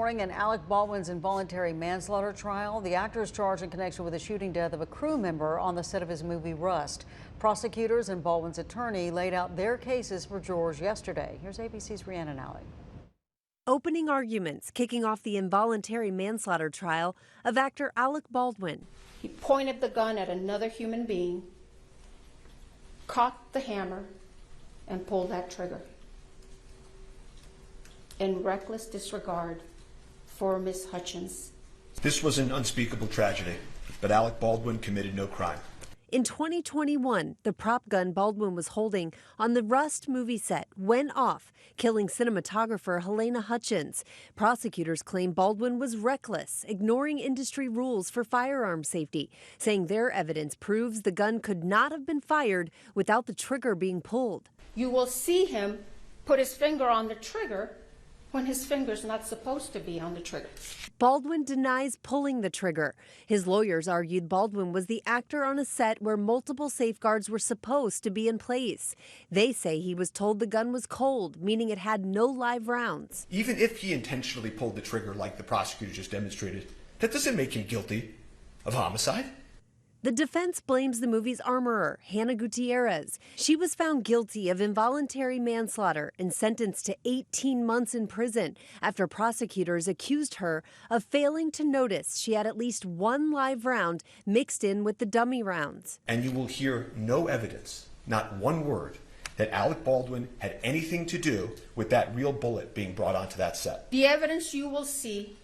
In Alec Baldwin's involuntary manslaughter trial, the actor is charged in connection with the shooting death of a crew member on the set of his movie Rust. Prosecutors and Baldwin's attorney laid out their cases for jurors yesterday. Here's ABC's Rhiannon Alley. Opening arguments kicking off the involuntary manslaughter trial of actor Alec Baldwin. He pointed the gun at another human being, cocked the hammer, and pulled that trigger in reckless disregard for Miss Hutchins. This was an unspeakable tragedy, but Alec Baldwin committed no crime. In 2021, the prop gun Baldwin was holding on the Rust movie set went off, killing cinematographer Helena Hutchins. Prosecutors claim Baldwin was reckless, ignoring industry rules for firearm safety, saying their evidence proves the gun could not have been fired without the trigger being pulled. You will see him put his finger on the trigger when his finger's not supposed to be on the trigger. Baldwin denies pulling the trigger. His lawyers argued Baldwin was the actor on a set where multiple safeguards were supposed to be in place. They say he was told the gun was cold, meaning it had no live rounds. Even if he intentionally pulled the trigger like the prosecutor just demonstrated, that doesn't make him guilty of homicide. The defense blames the movie's armorer, Hannah Gutierrez. She was found guilty of involuntary manslaughter and sentenced to 18 months in prison after prosecutors accused her of failing to notice she had at least one live round mixed in with the dummy rounds. And you will hear no evidence, not one word, that Alec Baldwin had anything to do with that real bullet being brought onto that set. The evidence you will see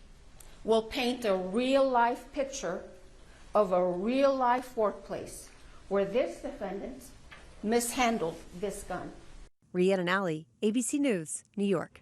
will paint a real-life picture of a real-life workplace where this defendant mishandled this gun. Rhiannon Alley, ABC News, New York.